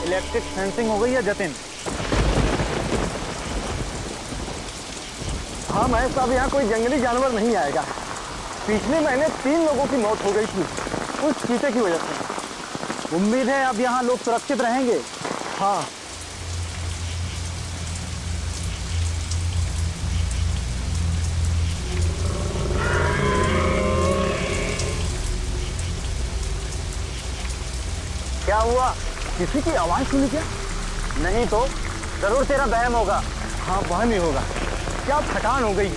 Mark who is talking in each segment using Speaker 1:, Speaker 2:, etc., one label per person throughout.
Speaker 1: Electric fencing हो गई है जतिन?
Speaker 2: हाँ महेश साहब, यहाँ कोई जंगली जानवर नहीं आएगा। पिछले महीने 3 लोगों की मौत हो गई थी उस चीते की वजह से।
Speaker 1: उम्मीद है अब यहाँ लोग सुरक्षित रहेंगे।
Speaker 2: हाँ,
Speaker 1: क्या हुआ?
Speaker 2: किसी की आवाज सुनी क्या?
Speaker 1: नहीं तो जरूर तेरा वहम होगा।
Speaker 2: हाँ, वह नहीं होगा। क्या थकान हो गई,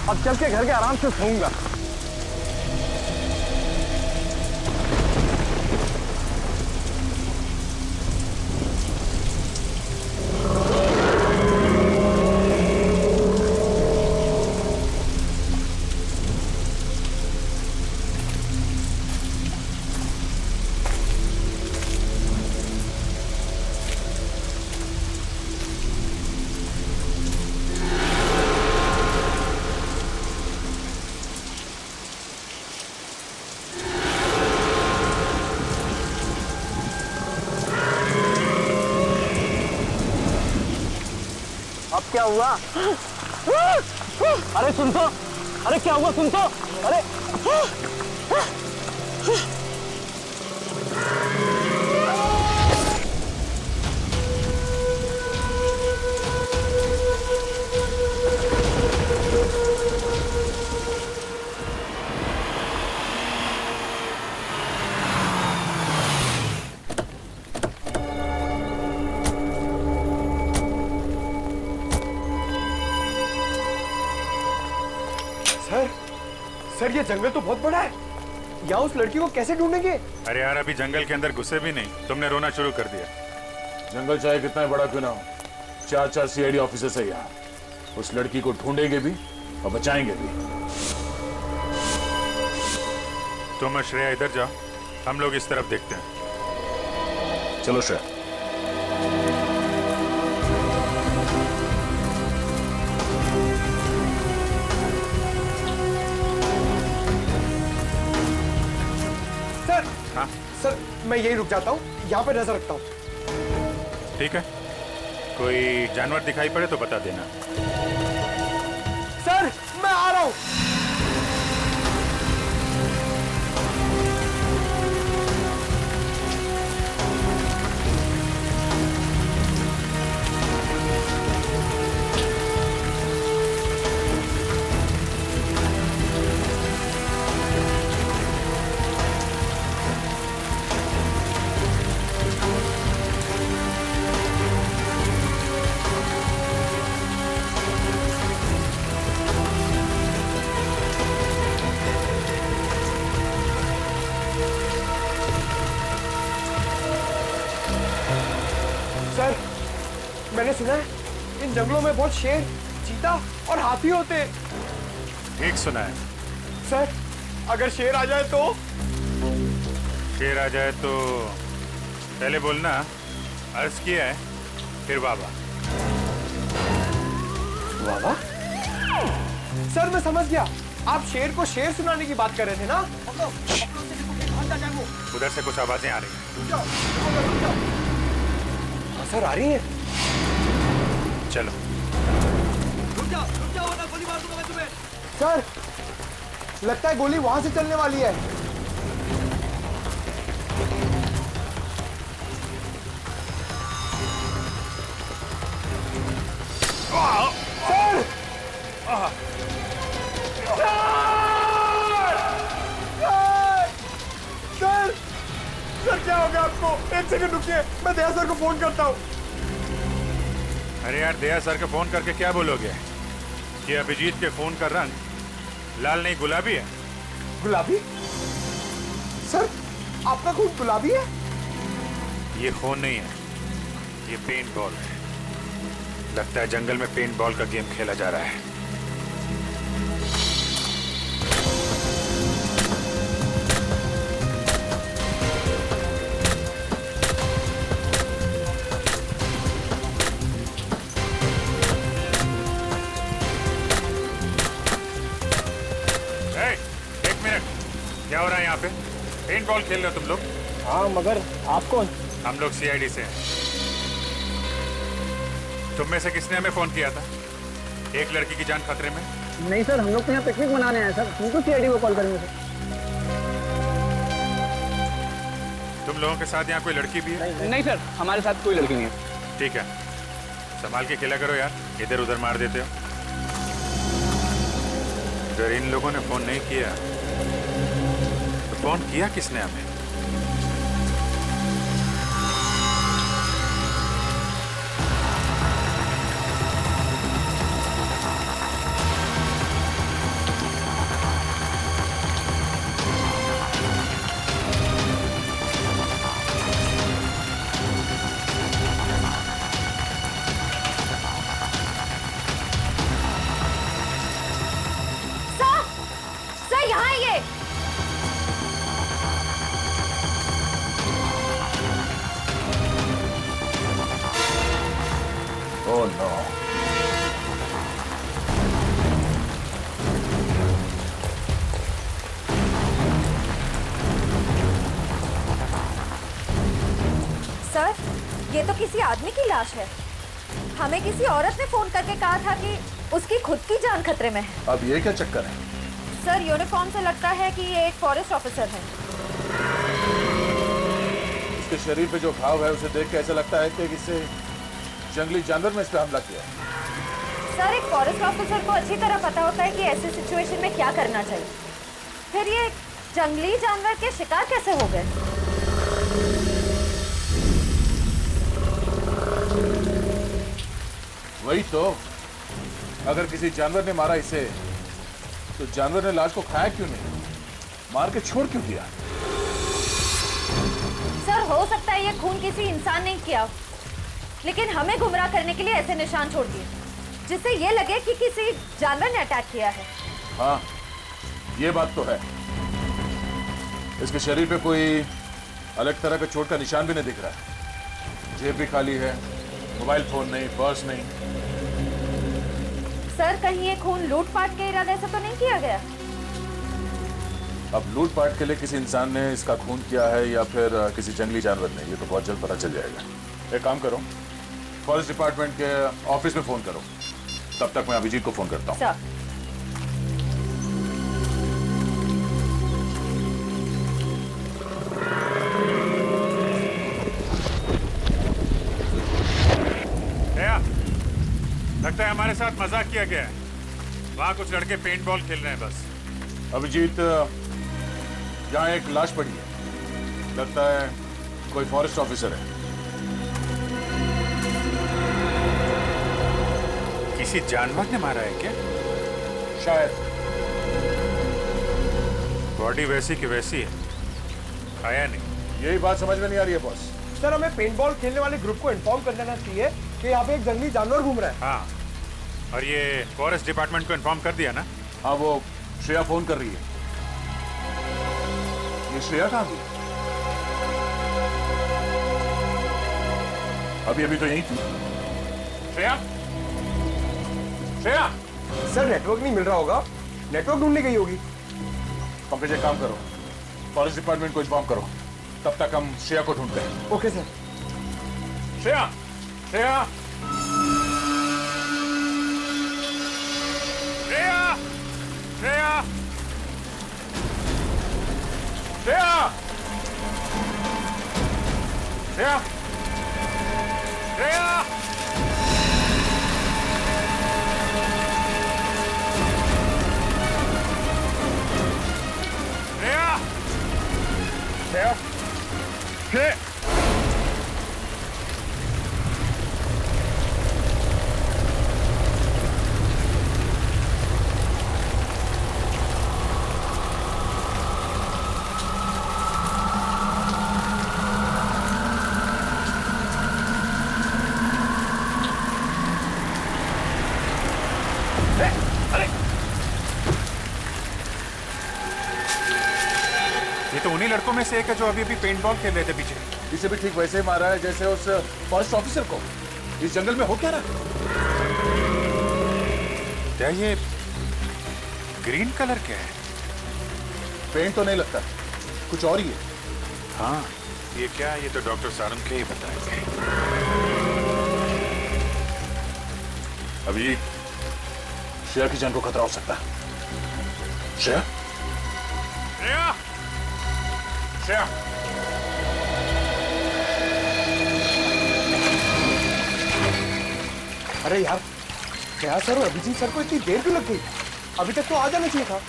Speaker 2: अब चल के घर के आराम से सोऊंगा।
Speaker 1: अब क्या हुआ? अरे सुन तो, अरे क्या हुआ सुन तो, अरे
Speaker 2: सर, ये जंगल तो बहुत बड़ा है। यहाँ उस लड़की को कैसे ढूंढेंगे?
Speaker 3: अरे यार, अभी जंगल के अंदर घुसे भी नहीं, तुमने रोना शुरू कर दिया।
Speaker 4: जंगल चाहे कितना बड़ा क्यों ना हो, 4 सीआईडी ऑफिसर्स है यहाँ। उस लड़की को ढूंढेंगे भी और बचाएंगे भी।
Speaker 3: तुम और श्रेया इधर जाओ, हम लोग इस तरफ देखते हैं।
Speaker 4: चलो श्रेया।
Speaker 3: हाँ
Speaker 2: सर, मैं यही रुक जाता हूँ, यहाँ पे नजर रखता हूँ।
Speaker 3: ठीक है, कोई जानवर दिखाई पड़े तो बता देना।
Speaker 2: सर, मैं आ रहा हूँ। सर, मैंने सुना है इन जंगलों में बहुत शेर, चीता और हाथी होते हैं।
Speaker 3: ठीक सुना है।
Speaker 2: सर, अगर शेर आ जाए तो?
Speaker 3: शेर आ जाए तो पहले बोलना अर्ज किया है, फिर बाबा।
Speaker 2: बाबा? सर, मैं समझ गया, आप शेर को शेर सुनाने की बात कर रहे थे ना?
Speaker 3: उधर से कुछ आवाजें आ रही हैं।
Speaker 2: सर, आ रही है।
Speaker 3: चलो।
Speaker 5: रुक जाओ ना, गोली मार दूंगा मैं तुम्हें।
Speaker 2: सर, लगता है गोली वहां से चलने वाली है। सर! सर! सर, क्या हो गया आपको? 1 सेकंड रुकिए, मैं दया सर को फोन करता हूँ।
Speaker 3: अरे यार, दया सर को फोन करके क्या बोलोगे कि अभिजीत के फोन का रंग लाल नहीं गुलाबी है?
Speaker 2: गुलाबी? सर, आपका खून गुलाबी है?
Speaker 3: ये खून नहीं है, ये पेंट बॉल है। लगता है जंगल में पेंट बॉल का गेम खेला जा रहा है।
Speaker 1: क्या हो रहा है यहाँ पे? पेंट बॉल खेल रहे हो तुम लोग?
Speaker 2: हाँ, मगर आप कौन?
Speaker 3: हम लोग सीआईडी से हैं। तुम में से किसने हमें फोन किया था? एक लड़की की जान खतरे में।
Speaker 2: नहीं सर, हम लोग तो यहाँ पिकनिक मनाने आए सर, तुमको सीआईडी को कॉल करेंगे सर।
Speaker 3: तुम लोगों के साथ यहाँ कोई लड़की भी है?
Speaker 1: नहीं सर, हमारे साथ कोई लड़की नहीं है।
Speaker 3: ठीक है, संभाल के खेला करो यार, इधर उधर मार देते हो। अगर इन लोगों ने फोन नहीं किया तो फोन किया किसने हमें?
Speaker 6: सर यहाँ है ये।
Speaker 4: Oh no.
Speaker 6: सर, ये तो किसी आदमी की लाश है। हमें किसी औरत ने फोन करके कहा था कि उसकी खुद की जान खतरे में है।
Speaker 4: अब ये क्या चक्कर है?
Speaker 6: सर, यूनिफॉर्म से लगता है कि ये एक फॉरेस्ट ऑफिसर है।
Speaker 4: इसके शरीर पे जो घाव है उसे देख के ऐसा लगता है कि किसी जंगली जानवर में इस पे हमला किया है।
Speaker 6: सर, एक फॉरेस्ट ऑफिसर को अच्छी तरह पता होता है कि ऐसे सिचुएशन में क्या करना चाहिए। फिर ये जंगली जानवर के शिकार कैसे हो गए?
Speaker 4: वही तो, अगर किसी जानवर ने मारा इसे तो जानवर ने लाश को खाया क्यों नहीं, मार के छोड़ क्यों दिया?
Speaker 6: सर, हो सकता है ये खून किसी इंसान ने किया, लेकिन हमें गुमराह करने के लिए ऐसे निशान छोड़ दिए जिससे ये लगे कि किसी जानवर ने अटैक किया है।
Speaker 4: हाँ, ये बात तो है। इसके शरीर पे कोई अलग तरह का चोट का निशान भी नहीं दिख रहा है। जेब भी खाली है, मोबाइल फोन नहीं, पर्स नहीं।
Speaker 6: सर, कहीं ये खून लूटपाट के इरादे से तो नहीं किया गया?
Speaker 4: अब लूटपाट के लिए किसी इंसान ने इसका खून किया है या फिर किसी जंगली जानवर ने, ये तो बहुत जल्द पता चल जाएगा। एक काम करो, फॉरेस्ट डिपार्टमेंट के ऑफिस में फोन करो, तब तक मैं अभिजीत को फोन करता हूँ।
Speaker 6: सर,
Speaker 3: लगता है हमारे साथ मजाक किया गया है। वहां कुछ लड़के पेंट बॉल खेल रहे हैं बस।
Speaker 4: अभिजीत, यहाँ एक लाश पड़ी है, लगता है कोई फॉरेस्ट ऑफिसर है।
Speaker 3: किसी जानवर ने मारा है क्या?
Speaker 4: शायद।
Speaker 3: बॉडी वैसी की वैसी है, खाया नहीं।
Speaker 4: यही बात समझ में नहीं आ रही है बॉस।
Speaker 2: सर, हमें पेंटबॉल खेलने वाले ग्रुप को इन्फॉर्म कर देना चाहिए कि यहाँ पे एक जंगली जानवर घूम रहा है।
Speaker 3: हाँ, और ये फॉरेस्ट डिपार्टमेंट को इन्फॉर्म कर दिया ना?
Speaker 4: हाँ, वो श्रेया फोन कर रही है। ये श्रेया कहाँ गई? अभी अभी तो यही थी। श्रेया, श्रेया।
Speaker 2: सर, नेटवर्क नहीं मिल रहा होगा, नेटवर्क ढूंढने गई होगी।
Speaker 4: पंकज, एक काम करो, फॉरेस्ट डिपार्टमेंट को इन्फॉर्म करो, तब तक हम श्रेया को ढूंढते हैं।
Speaker 2: Okay sir.
Speaker 4: श्रेया, श्रेया,
Speaker 3: श्रेया, श्रेया,
Speaker 4: श्रेया, श्रेया,
Speaker 3: श्रेया।
Speaker 4: श्रेया, श्रेया।
Speaker 3: ये तो उन्हीं लड़कों में से एक है जो अभी अभी पेंट बॉल खेल रहे थे पीछे।
Speaker 4: इसे भी ठीक वैसे ही मारा है जैसे उस फॉरेस्ट ऑफिसर को। इस जंगल में हो क्या रहा?
Speaker 3: क्या ये ग्रीन कलर क्या है?
Speaker 4: पेंट तो नहीं लगता, कुछ और ही है।
Speaker 3: हाँ, ये क्या, ये तो डॉक्टर सारंग के ही बताएंगे।
Speaker 4: अभी श्रेया की जान को खतरा हो सकता है। श्रेया,
Speaker 3: श्रेया, श्रेया,
Speaker 2: अरे यार, क्या सर और अभिजीत सर को इतनी देर क्यों लग गई? अभी तक तो आ जाना चाहिए था।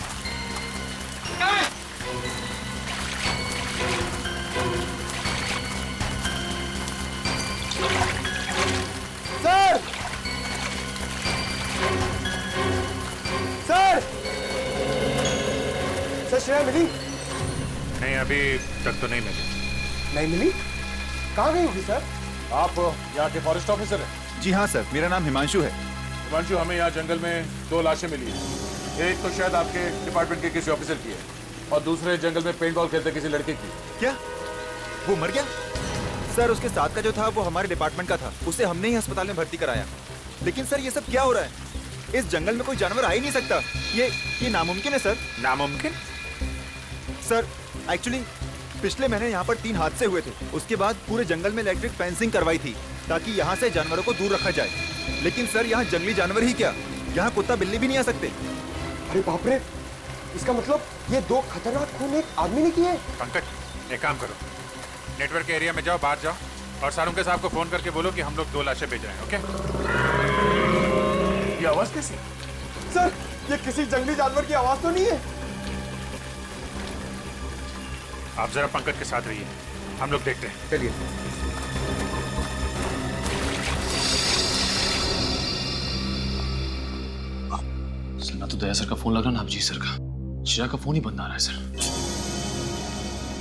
Speaker 2: सर, सर, सर श्रेया मिली?
Speaker 3: नहीं अभी तक तो नहीं मिली।
Speaker 2: नहीं मिली? कहाँ गई होगी सर?
Speaker 4: आप यहाँ के फॉरेस्ट ऑफिसर हैं?
Speaker 7: जी हाँ सर, मेरा नाम हिमांशु है।
Speaker 4: हिमांशु, हमें यहाँ जंगल में 2 लाशें मिली हैं। एक तो शायद आपके डिपार्टमेंट के किसी ऑफिसर की है और दूसरे जंगल में पेंट बॉल खेलते किसी लड़के की।
Speaker 7: क्या वो मर गया? सर उसके साथ का जो था वो हमारे डिपार्टमेंट का था, उसे हमने ही अस्पताल में भर्ती कराया। लेकिन सर ये सब क्या हो रहा है? इस जंगल में कोई जानवर आ ही नहीं सकता। ये नामुमकिन है सर।
Speaker 3: नामुमकिन?
Speaker 7: सर एक्चुअली पिछले महीने यहाँ पर 3 हादसे हुए थे। उसके बाद पूरे जंगल में इलेक्ट्रिक फेंसिंग करवाई थी ताकि यहाँ से जानवरों को दूर रखा जाए। लेकिन सर यहाँ जंगली जानवर ही क्या, यहाँ कुत्ता बिल्ली भी नहीं आ सकते।
Speaker 2: अरे बाप रे, इसका मतलब ये 2 खतरनाक खून एक आदमी ने किए।
Speaker 3: पंकज, एक काम करो, नेटवर्क के एरिया में जाओ, बाहर जाओ और सारुंग के साहब को फोन करके बोलो कि हम लोग 2 लाशें भेज रहे हैं। ओके?
Speaker 4: ये आवाज कैसी?
Speaker 2: सर, ये किसी जंगली जानवर की आवाज तो नहीं है?
Speaker 3: आप जरा पंकज के साथ रहिए, हम लोग देखते हैं।
Speaker 2: चलिए।
Speaker 1: सर ना तो दया सर का फोन लगा ना अभिजीत सर का। श्रेया का फोन ही बंद आ रहा है सर।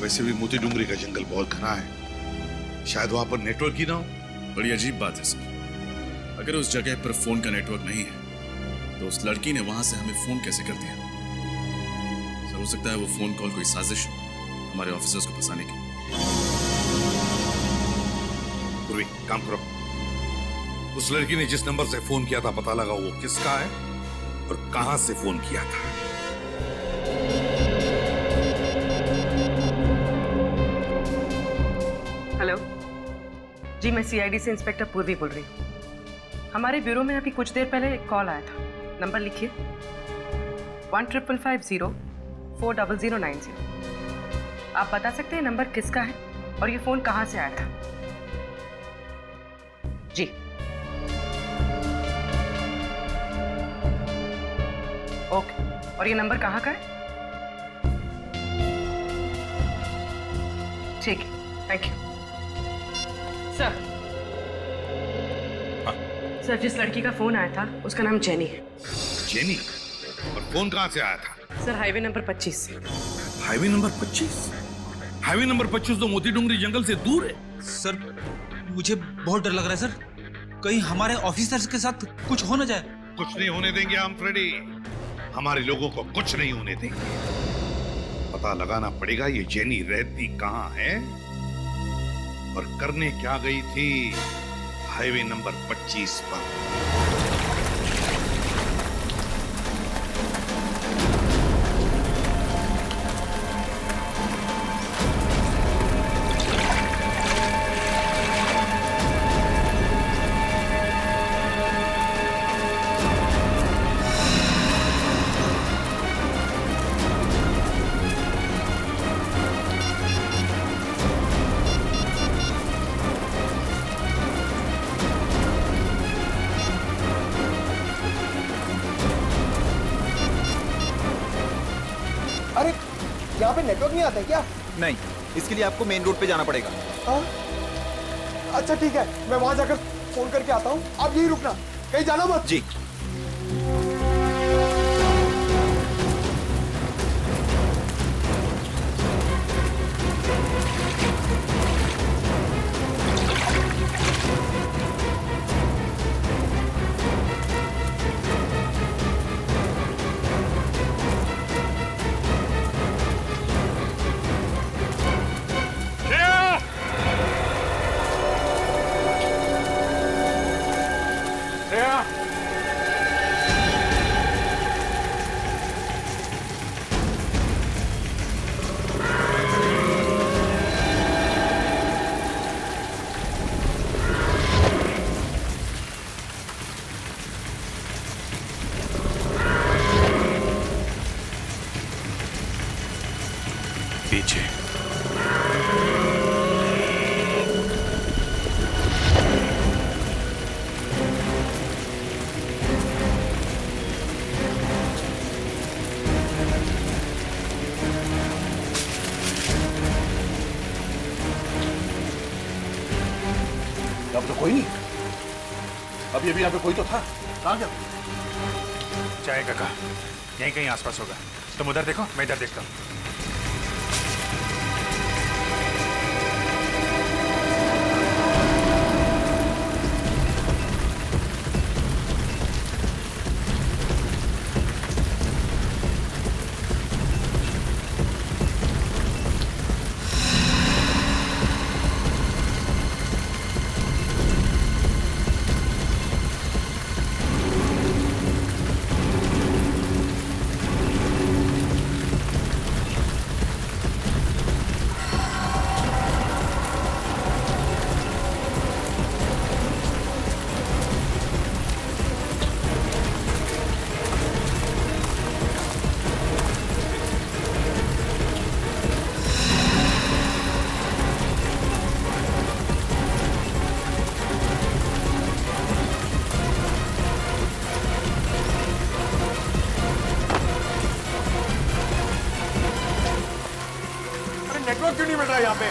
Speaker 8: वैसे भी मोती डूंगरी का जंगल बहुत घना है, शायद वहां पर नेटवर्क ही ना हो।
Speaker 9: बड़ी अजीब बात है सर, अगर उस जगह पर फोन का नेटवर्क नहीं है तो उस लड़की ने वहां से हमें फोन कैसे कर दिया? सर हो सकता है वो फोन कॉल कोई साजिश हो हमारे ऑफिसर्स को फंसाने की।
Speaker 8: पूर्वी, काम करो, उस लड़की ने जिस नंबर से फोन किया था पता लगा वो किसका है और कहां से फोन किया था।
Speaker 10: हेलो जी, मैं सीआईडी से इंस्पेक्टर पूर्वी बोल रही हूँ। हमारे ब्यूरो में अभी कुछ देर पहले एक कॉल आया था। नंबर लिखिए 1550-40090। आप बता सकते हैं नंबर किसका है और ये फोन कहाँ से आया था? जी ओके, और ये नंबर कहाँ का है? ठीक है, थैंक यू सर। सर जिस लड़की का फोन आया था उसका नाम जेनी है।
Speaker 8: जेनी? और फोन कहां से आया था?
Speaker 10: सर हाईवे नंबर 25 से।
Speaker 8: Highway number 25? हाईवे नंबर 25 तो मोती डूंगरी जंगल से दूर है।
Speaker 5: सर मुझे बहुत डर लग रहा है सर, कहीं हमारे ऑफिसर्स के साथ कुछ हो ना जाए।
Speaker 8: कुछ नहीं होने देंगे हम, फ्रेडी। हमारे लोगों को कुछ नहीं होने देंगे। पता लगाना पड़ेगा ये जेनी रहती कहां है और करने क्या गई थी हाईवे नंबर 25 पर।
Speaker 2: अरे यहाँ पे नेटवर्क नहीं आता है क्या?
Speaker 7: नहीं, इसके लिए आपको मेन रोड पे जाना पड़ेगा।
Speaker 2: हाँ? अच्छा ठीक है, मैं वहां जाकर फोन करके आता हूँ। आप यही रुकना, कहीं जाना मत।
Speaker 7: जी।
Speaker 3: श्रेया!
Speaker 4: अब तो कोई नहीं। अभी अभी यहाँ पे कोई तो था, कहाँ गया?
Speaker 3: चाय काका यहीं कहीं आसपास होगा। तुम उधर देखो, मैं इधर देखता हूँ।
Speaker 2: नेटवर्क क्यों नहीं मिल रहा है यहाँ पे?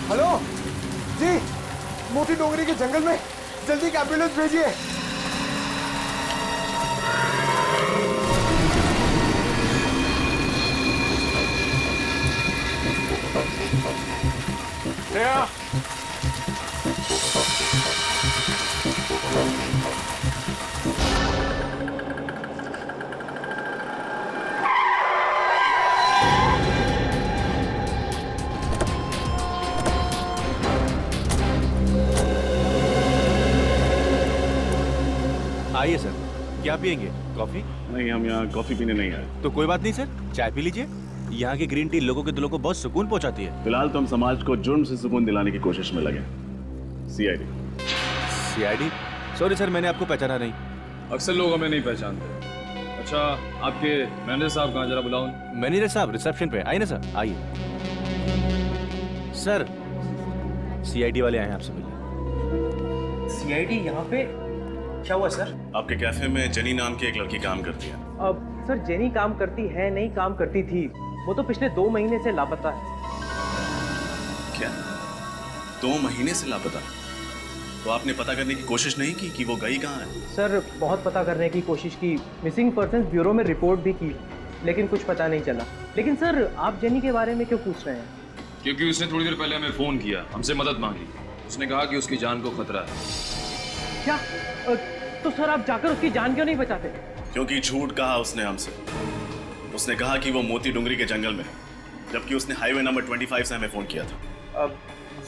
Speaker 2: हेलो जी, मोती डोंगरी के जंगल में जल्दी एक एम्बुलेंस भेजिए। श्रेया,
Speaker 7: आइए सर, क्या पियेंगे? कॉफी?
Speaker 9: नहीं, हम यहाँ कॉफी पीने नहीं आए।
Speaker 7: तो कोई बात नहीं सर, चाय पी लीजिए। यहाँ की ग्रीन टी लोगों के दिलों को बहुत सुकून पहुँचाती है।
Speaker 9: फिलहाल तो हम समाज को जुर्म से सुकून दिलाने की कोशिश में लगे। सीआईडी।
Speaker 7: सीआईडी? सॉरी सर, मैंने आपको पहचाना नहीं।
Speaker 1: अक्सर लोग हमें नहीं पहचानते। अच्छा, आपके मैनेजर साहब कहाँ, जरा बुलाओ।
Speaker 7: मैनेजर साहब रिसेप्शन पे। आइए ना सर, आइए। सर, सीआईडी वाले आए हैं आपसे मिलने।
Speaker 2: सीआईडी यहाँ पे? क्या हुआ सर?
Speaker 9: आपके कैफे में जेनी नाम की एक लड़की काम करती है।
Speaker 2: अब सर, जेनी काम करती है नहीं, काम करती थी। वो तो पिछले 2 महीने से लापता है।
Speaker 9: क्या? 2 महीने से लापता? तो आपने पता करने की कोशिश नहीं की कि वो गई कहाँ है?
Speaker 2: सर, बहुत पता करने की कोशिश की, मिसिंग पर्सन्स ब्यूरो में रिपोर्ट भी की, लेकिन कुछ पता नहीं चला। लेकिन सर, आप जेनी के बारे में क्यों पूछ रहे हैं?
Speaker 1: क्योंकि उसने थोड़ी देर पहले हमें फोन किया, हमसे मदद मांगी। उसने कहा कि उसकी जान को खतरा है।
Speaker 2: क्या? तो सर, आप जाकर उसकी जान क्यों नहीं बचाते?
Speaker 9: क्योंकि झूठ कहा उसने हमसे। उसने कहा कि वो मोती डुंगरी के जंगल में है, जबकि उसने हाईवे नंबर 25 से हमें फोन किया था।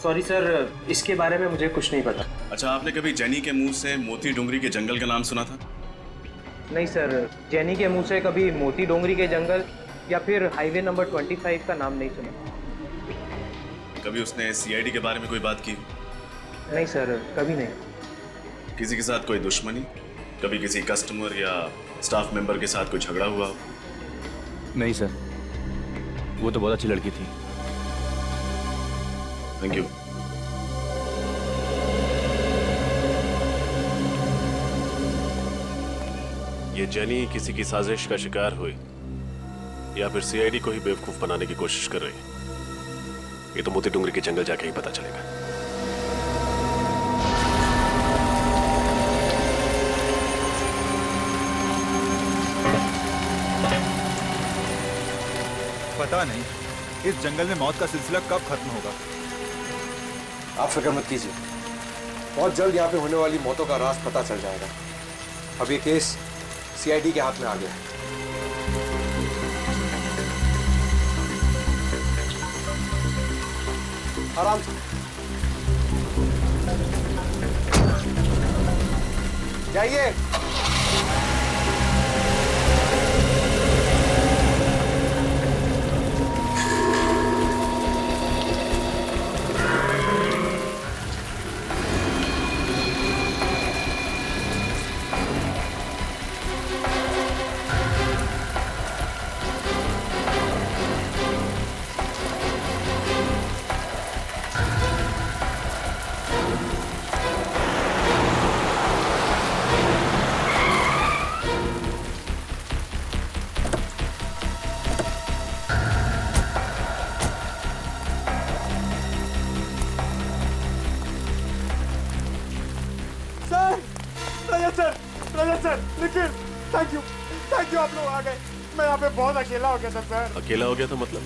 Speaker 2: सॉरी सर, इसके बारे में मुझे कुछ नहीं पता।
Speaker 9: अच्छा, आपने कभी जेनी के मुंह से मोती डुंगरी के जंगल का नाम सुना था?
Speaker 2: नहीं सर, जेनी के मुंह से कभी मोती डोंगरी के जंगल या फिर हाईवे नंबर 25 का नाम नहीं सुना।
Speaker 9: कभी उसने सीआईडी के बारे में कोई बात की?
Speaker 2: नहीं सर, कभी नहीं।
Speaker 9: किसी के साथ कोई दुश्मनी? कभी किसी कस्टमर या स्टाफ मेंबर के साथ कोई झगड़ा हुआ?
Speaker 7: नहीं सर, वो तो बहुत अच्छी लड़की थी।
Speaker 9: Thank you.
Speaker 11: ये जेनी किसी की साजिश का शिकार हुई या फिर सीआईडी को ही बेवकूफ बनाने की कोशिश कर रही है, ये तो मोती डुंगरी के जंगल जाके ही पता चलेगा।
Speaker 7: पता नहीं इस जंगल में मौत का सिलसिला कब खत्म होगा।
Speaker 12: आप फिक्र मत कीजिए, बहुत जल्द यहाँ पे होने वाली मौतों का राज पता चल जाएगा। अब ये केस सीआईडी के हाथ में आ गया है। आराम से जाइए।
Speaker 13: रजत सर, लेकिन थैंक यू आप लोग आ गए। मैं यहाँ पे बहुत अकेला हो गया था सर।
Speaker 11: अकेला हो गया था मतलब?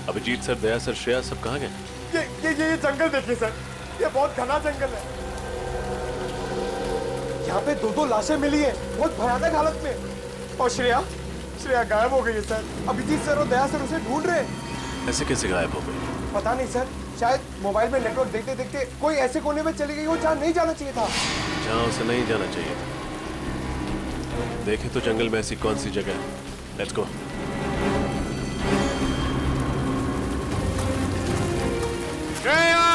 Speaker 11: अभिजीत सर, दया सर, श्रेया सब कहाँ गए?
Speaker 13: ये जंगल देखिए सर, ये बहुत घना जंगल है। यहाँ पे 2 लाशें मिली है, बहुत भयानक हालत में। और श्रेया गायब हो गई है सर। अभिजीत सर और दया सर उसे ढूंढ रहे हैं।
Speaker 11: ऐसे कैसे गायब हो गई?
Speaker 13: पता नहीं सर, शायद मोबाइल में नेटवर्क देखते देखते कोई ऐसे कोने में चली गई हो जहाँ नहीं जाना चाहिए था।
Speaker 11: जहाँ उसे नहीं जाना चाहिए था। देखे तो जंगल में ऐसी कौन सी जगह है? Let's go.
Speaker 4: श्रेया,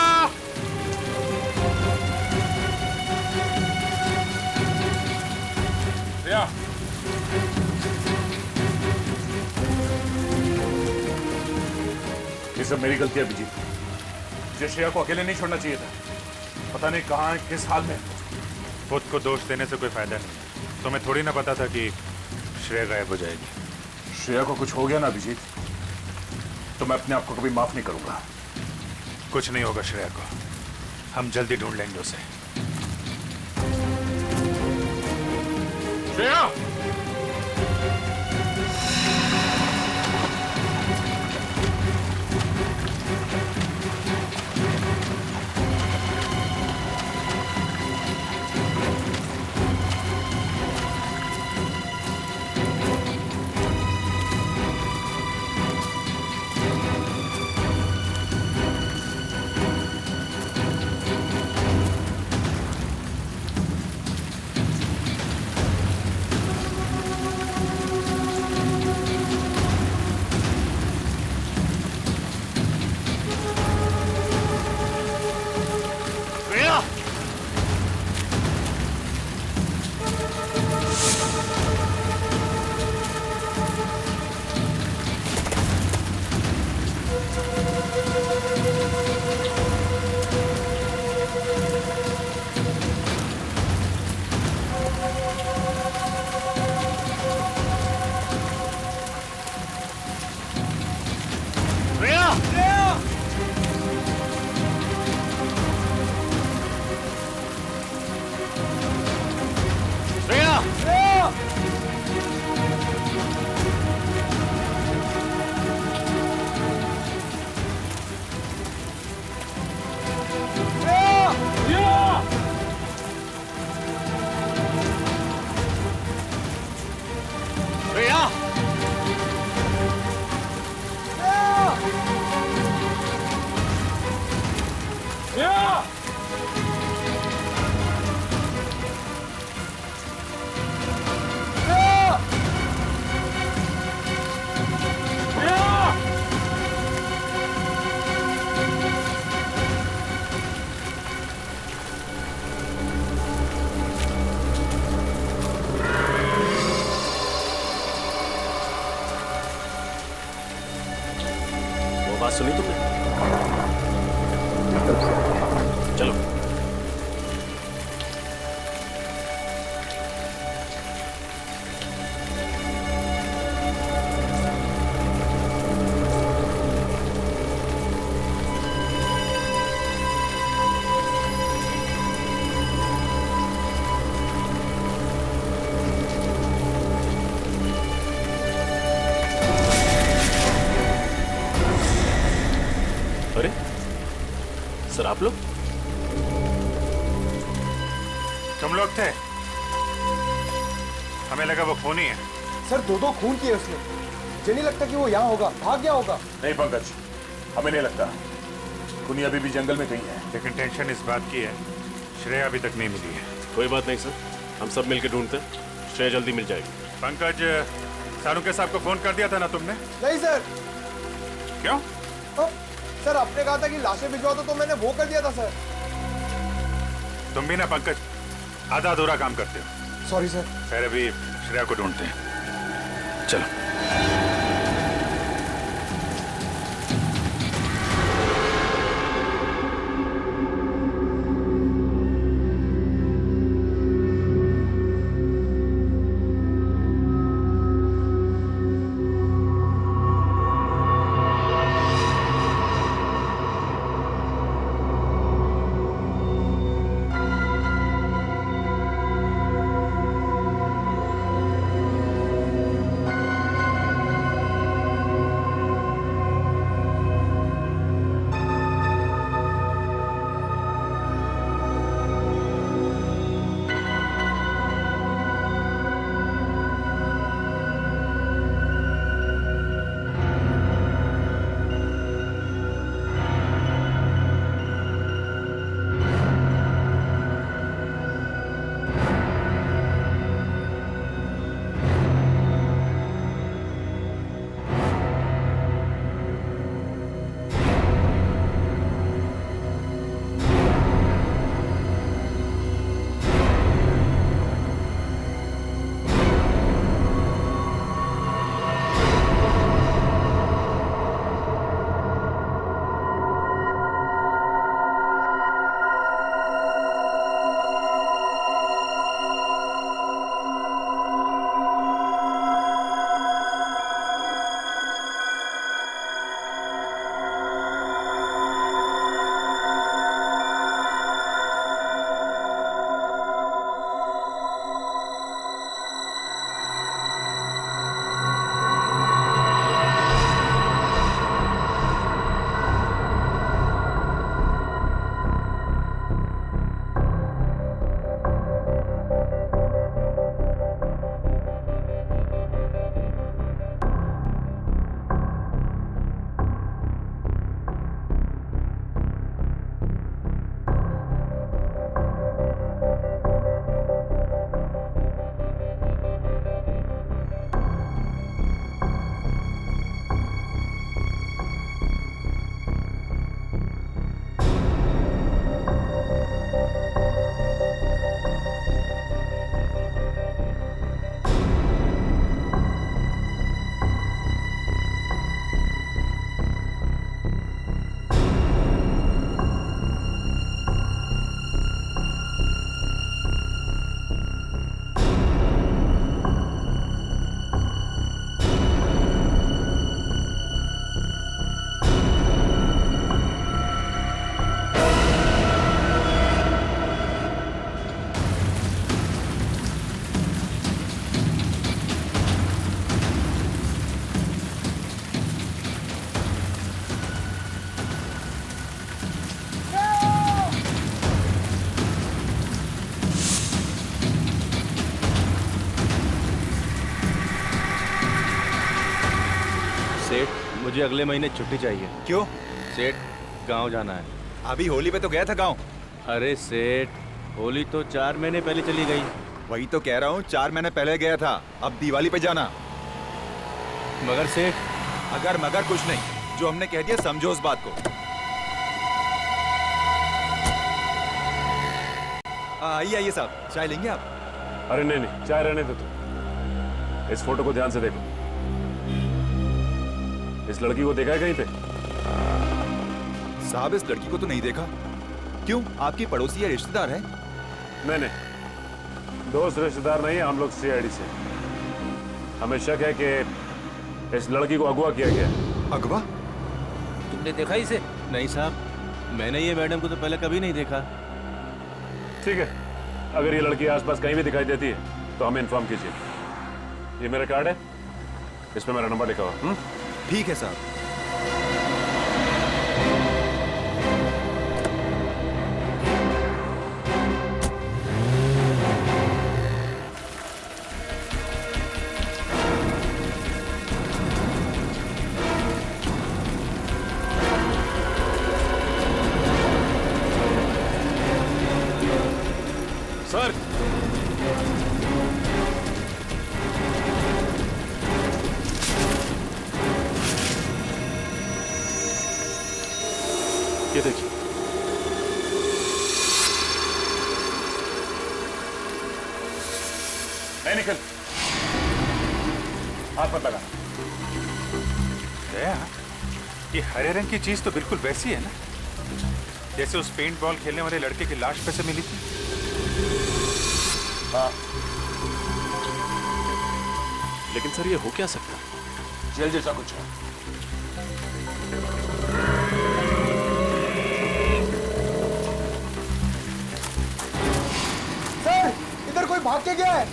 Speaker 4: ये सब मेरी गलती है अभिजीत। मुझे श्रेया को अकेले नहीं छोड़ना चाहिए था। पता नहीं कहाँ है, किस हाल में।
Speaker 3: खुद को दोष देने से कोई फायदा नहीं। तुम्हें थोड़ी ना पता था कि श्रेया गायब हो जाएगी।
Speaker 4: श्रेया को कुछ हो गया ना अभिजीत, तो मैं अपने आप को कभी माफ नहीं करूंगा।
Speaker 3: कुछ नहीं होगा श्रेया को, हम जल्दी ढूंढ लेंगे उसे।
Speaker 4: श्रेया!
Speaker 11: बात सुनी तुमने? चलो। अरे सर, आप लोग?
Speaker 3: तुम लोग थे? हमें लगा वो खूनी है।
Speaker 13: सर 2 खून किए उसने। मुझे नहीं लगता कि वो यहाँ होगा, भाग गया होगा।
Speaker 4: नहीं पंकज, हमें नहीं लगता। खूनी अभी भी जंगल में कहीं है।
Speaker 3: लेकिन टेंशन इस बात की है, श्रेया अभी तक नहीं मिली है।
Speaker 11: कोई बात नहीं सर, हम सब मिलकर ढूंढते हैं। श्रेया जल्दी मिल जाएगी।
Speaker 3: पंकज, सारू के साहब को फोन कर दिया था ना तुमने?
Speaker 13: नहीं सर।
Speaker 3: क्यों?
Speaker 13: सर आपने कहा था कि लाशें भिजवा दो, तो मैंने वो कर दिया था सर।
Speaker 3: तुम भी ना पंकज आधा अधूरा काम करते हो।
Speaker 13: Sorry sir.
Speaker 3: खैर अभी श्रेया को ढूंढते हैं, चलो।
Speaker 14: मुझे अगले महीने छुट्टी चाहिए।
Speaker 7: क्यों?
Speaker 14: सेठ, गांव जाना है।
Speaker 7: अभी होली पे तो गया था गांव।
Speaker 14: अरे सेठ, होली तो 4 महीने पहले चली गई।
Speaker 7: वही तो कह रहा हूँ, 4 महीने पहले गया था, अब दिवाली पे जाना।
Speaker 14: मगर सेठ,
Speaker 7: अगर मगर कुछ नहीं, जो हमने कह दिया समझो उस बात को। आइए आइए साहब, चाय लेंगे आप?
Speaker 11: अरे नहीं नहीं, चाय रहने दो तुम। इस फोटो को ध्यान से देखो। इस लड़की को देखा है कहीं पे?
Speaker 7: साहब, इस लड़की को तो नहीं देखा। क्यों, आपकी पड़ोसी या रिश्तेदार है?
Speaker 11: नहीं नहीं, दोस्त रिश्तेदार नहीं, हम लोग सीआईडी से। हमें शक है कि इस लड़की को अगवा किया गया।
Speaker 7: अगवा?
Speaker 14: तुमने देखा इसे? नहीं साहब, मैंने ये मैडम को तो पहले कभी नहीं देखा।
Speaker 11: ठीक है, अगर ये लड़की आसपास कहीं भी दिखाई देती है तो हमें इन्फॉर्म कीजिए। ये मेरा कार्ड है, इस पे मेरा नंबर लिखा हुआ।
Speaker 7: ठीक है साहब।
Speaker 11: सर, ये देखिए।
Speaker 4: नहीं निकल, हाथ मत लगा।
Speaker 3: दया, ये हरे रंग की चीज तो बिल्कुल वैसी है ना जैसे उस पेंट बॉल खेलने वाले लड़के की लाश पे से मिली थी।
Speaker 4: हाँ,
Speaker 11: लेकिन सर ये हो क्या सकता?
Speaker 4: जेल जैसा कुछ है।
Speaker 13: सर, इधर कोई भाग के गया है।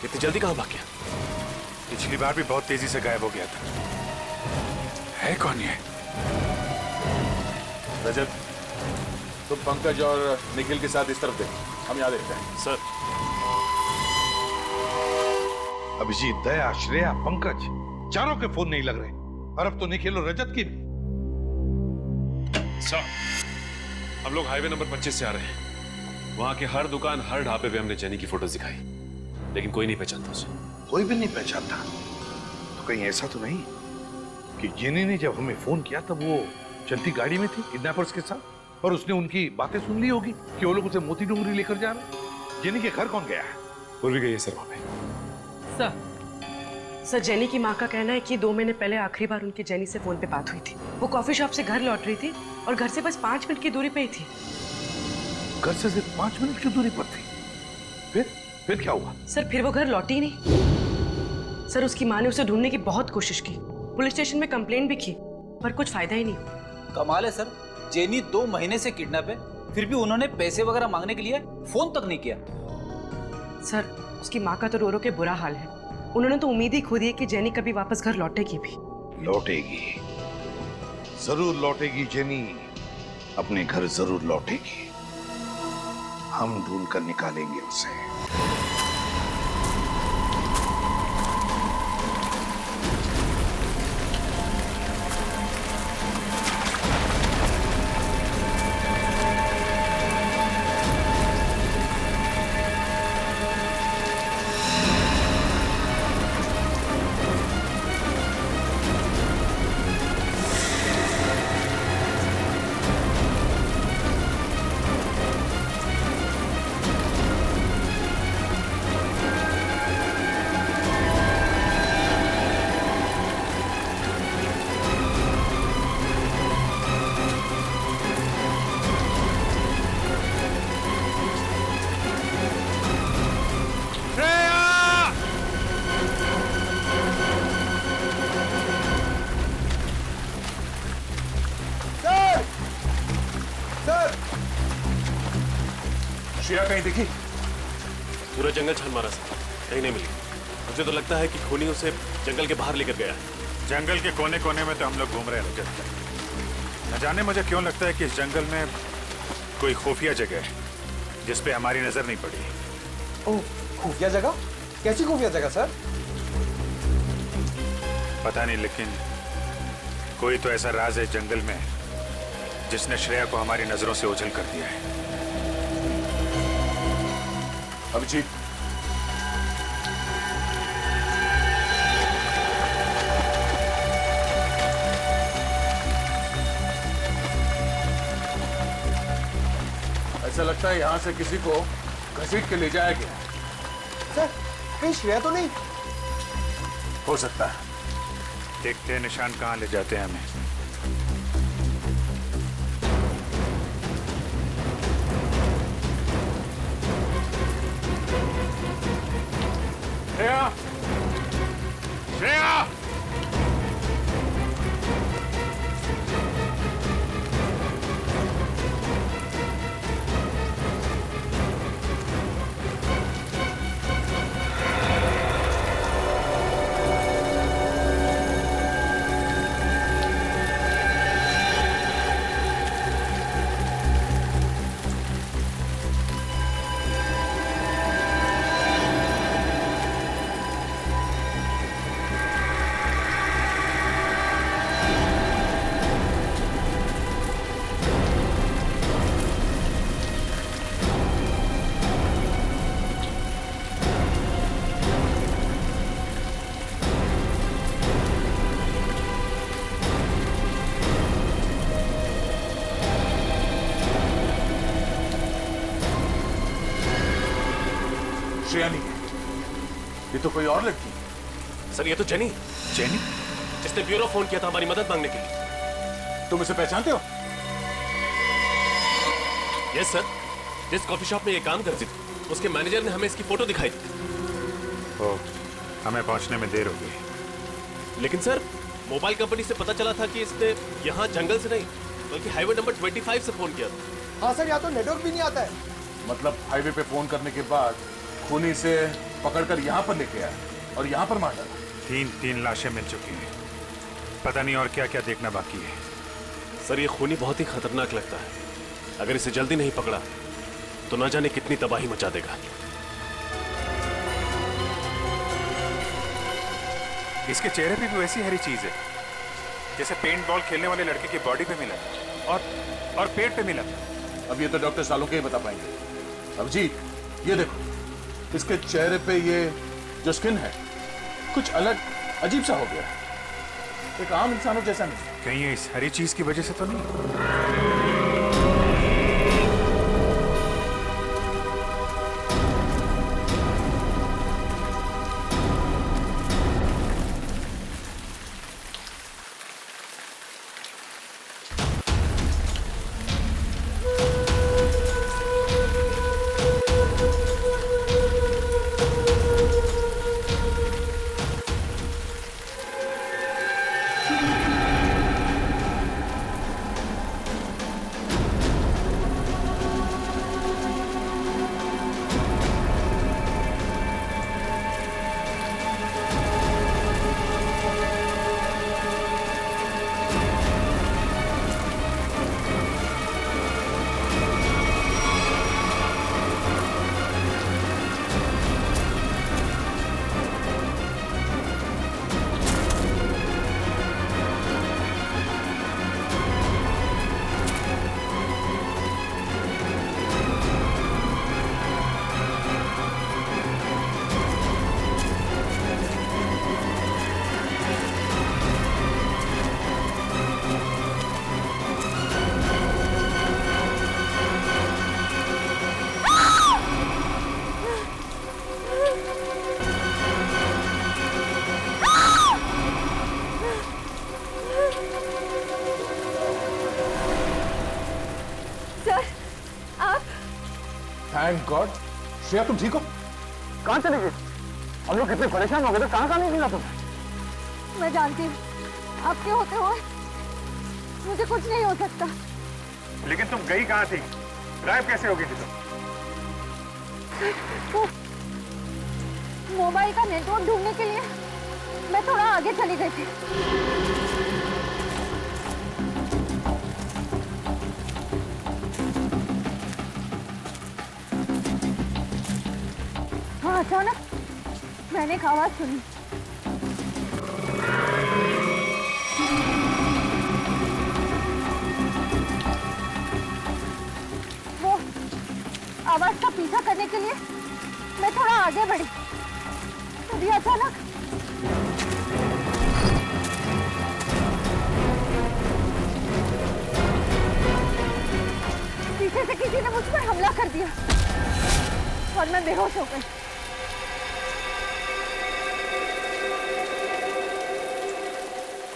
Speaker 11: इतनी जल्दी कहाँ भाग गया?
Speaker 3: पिछली बार भी बहुत तेजी से गायब हो गया था। है कौन ये?
Speaker 4: रजत, तुम पंकज और निखिल के साथ इस तरफ देखो, हम यहाँ देखते हैं।
Speaker 11: सर,
Speaker 8: अभिजीत, दया, श्रेया, पंकज, चारों के फोन नहीं लग रहे, और अब तो निखिल और रजत की भी।
Speaker 11: सर, हम लोग हाईवे नंबर 25 से आ रहे हैं। वहां के हर दुकान, हर ढाबे पे हमने जेनी की फोटोज दिखाई, लेकिन कोई नहीं पहचानता उसे।
Speaker 8: कोई भी नहीं पहचानता? तो कहीं ऐसा तो नहीं कि जेनी ने जब हमें फोन किया तब वो चलती गाड़ी में थी किडनैपर्स के साथ, और उसने उनकी बातें सुन ली होगी कि वो लोग उसे मोती डोंगरी लेकर जा रहे हैं। जेनी के घर कौन गया है?
Speaker 11: वो भी गई है सर वहां पे।
Speaker 10: सर, जेनी की माँ का कहना है कि 2 महीने पहले आखिरी बार उनकी जेनी से फोन पे बात हुई थी। वो कॉफी शॉप से घर लौट रही थी और घर से बस 5 मिनट की दूरी पे ही थी।
Speaker 8: घर से सिर्फ 5 मिनट की दूरी पर थी? फिर क्या हुआ?
Speaker 10: सर, फिर वो घर लौटी ही नहीं। सर, उसकी माँ ने उसे ढूंढने की बहुत कोशिश की, पुलिस स्टेशन में कंप्लेंट भी की, पर कुछ फायदा ही नहीं।
Speaker 5: कमाल है सर, जेनी 2 महीने से किडनैप है, फिर भी उन्होंने पैसे वगैरह मांगने के लिए फोन तक नहीं किया।
Speaker 10: सर, उसकी माँ का तो रो रो के बुरा हाल है। उन्होंने तो उम्मीद ही खो दी है कि जेनी कभी वापस घर लौटेगी भी।
Speaker 8: लौटेगी, जरूर लौटेगी जेनी, अपने घर जरूर लौटेगी। हम ढूंढ कर निकालेंगे उसे।
Speaker 4: श्रेया कहीं दिखी?
Speaker 11: पूरा जंगल छान मारा सर, कहीं नहीं मिली। मुझे तो लगता है कि खूनी उसे जंगल के बाहर लेकर गया।
Speaker 3: जंगल के कोने कोने में तो हम लोग घूम रहे हैं रजत। न जाने मुझे क्यों लगता है कि इस जंगल में कोई खुफिया जगह है जिस पे हमारी नजर नहीं पड़ी।
Speaker 12: ओह, खुफिया जगह? कैसी खुफिया जगह सर?
Speaker 3: पता नहीं, लेकिन कोई तो ऐसा राज है जंगल में जिसने श्रेया को हमारी नजरों से ओझल कर दिया है।
Speaker 4: अभिजीत, ऐसा लगता है यहां से किसी को घसीट के ले जाया गया।
Speaker 13: सर, कहीं श्रेया तो नहीं?
Speaker 4: हो सकता है।
Speaker 3: देखते हैं निशान कहाँ ले जाते हैं हमें। श्रेया! श्रेया!
Speaker 4: श्रेया नहीं है, ये तो कोई और लड़की है।
Speaker 11: सर, ये तो जेनी।
Speaker 3: जेनी?
Speaker 11: जिसने ब्यूरो फोन किया था हमारी मदद मांगने के लिए।
Speaker 4: तुम इसे पहचानते हो?
Speaker 11: यस सर, जिस कॉफी शॉप में ये काम करती थी उसके मैनेजर ने हमें इसकी फोटो दिखाई थी।
Speaker 3: ओ, हमें पहुंचने में देर हो गई।
Speaker 11: लेकिन सर, मोबाइल कंपनी से पता चला था कि इसने यहाँ जंगल से नहीं बल्कि हाईवे नंबर 25 से फोन किया था।
Speaker 13: हाँ सर, यहाँ तो नेटवर्क भी नहीं आता है।
Speaker 4: मतलब हाईवे पे फोन करने के बाद खूनी से पकड़कर यहाँ पर लेके आया और यहाँ पर मार डाला।
Speaker 3: तीन लाशें मिल चुकी हैं। पता नहीं और क्या क्या देखना बाकी है।
Speaker 11: सर, ये खूनी बहुत ही खतरनाक लगता है। अगर इसे जल्दी नहीं पकड़ा तो ना जाने कितनी तबाही मचा देगा।
Speaker 3: इसके चेहरे पे भी वैसी हरी चीज है जैसे पेंट बॉल खेलने वाले लड़के की बॉडी पे मिला और पेट पे मिला।
Speaker 4: अब ये तो डॉक्टर सालों के ही बता पाएंगे। अभिजीत, ये देखो, इसके चेहरे पे ये जो स्किन है कुछ अलग अजीब सा हो गया, एक आम इंसानों जैसा नहीं।
Speaker 3: कहीं ये इस हरी चीज की वजह से तो नहीं?
Speaker 4: Thank God. श्रेया, तुम ठीक हो?
Speaker 13: कहाँ चली गई? हम लोग कितने परेशान हो गए थे, कहाँ नहीं मिला तुम्हें?
Speaker 6: मैं जानती हूँ, आपके होते हुए मुझे कुछ नहीं हो सकता।
Speaker 8: लेकिन तुम गई कहाँ थी? गायब कैसे हो गई थी तुम?
Speaker 6: मोबाइल का नेटवर्क ढूंढने के लिए मैं थोड़ा आगे चली गई थी। अचानक मैंने एक आवाज सुनी। वो आवाज का पीछा करने के लिए मैं थोड़ा आगे बढ़ी, तभी अचानक पीछे से किसी ने मुझ पर हमला कर दिया और मैं बेहोश हो गई।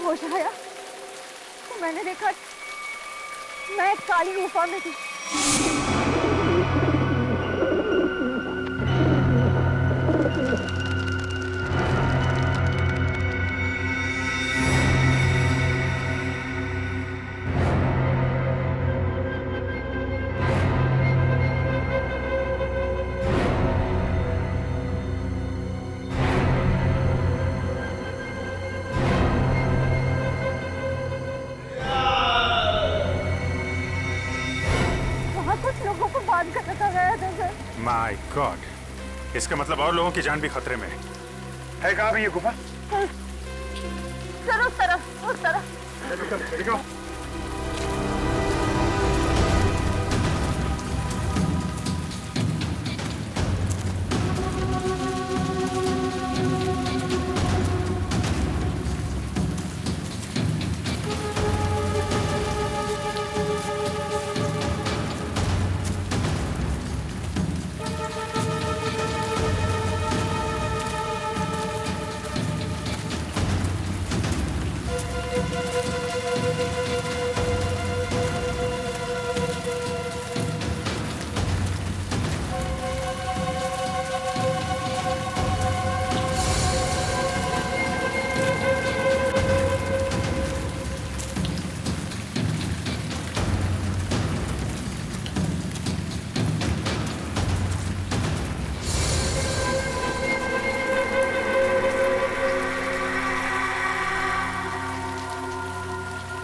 Speaker 6: होश आया तो मैंने देखा मैं एक काली गुफा में थी।
Speaker 3: माय गॉड, इसका मतलब और लोगों की जान भी खतरे में है। कहाँ भी ये गुफा?
Speaker 6: सर उस तरफ।
Speaker 3: देखो।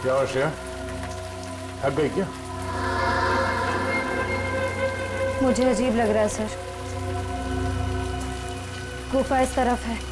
Speaker 4: क्या हुआ श्रेया, थक गई क्या?
Speaker 6: मुझे अजीब लग रहा है सर। गुफा इस तरफ है।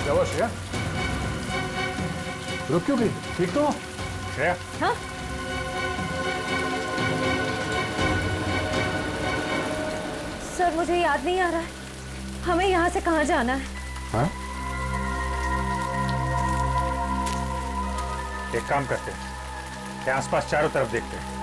Speaker 4: क्या हुआ श्रेया? रुक क्यों गई? ठीक तो हो?
Speaker 3: श्रेया?
Speaker 6: हाँ? सर मुझे याद नहीं आ रहा है, हमें यहाँ से कहाँ जाना है?
Speaker 4: हाँ?
Speaker 3: एक काम करते हैं, आसपास चारों तरफ देखते हैं।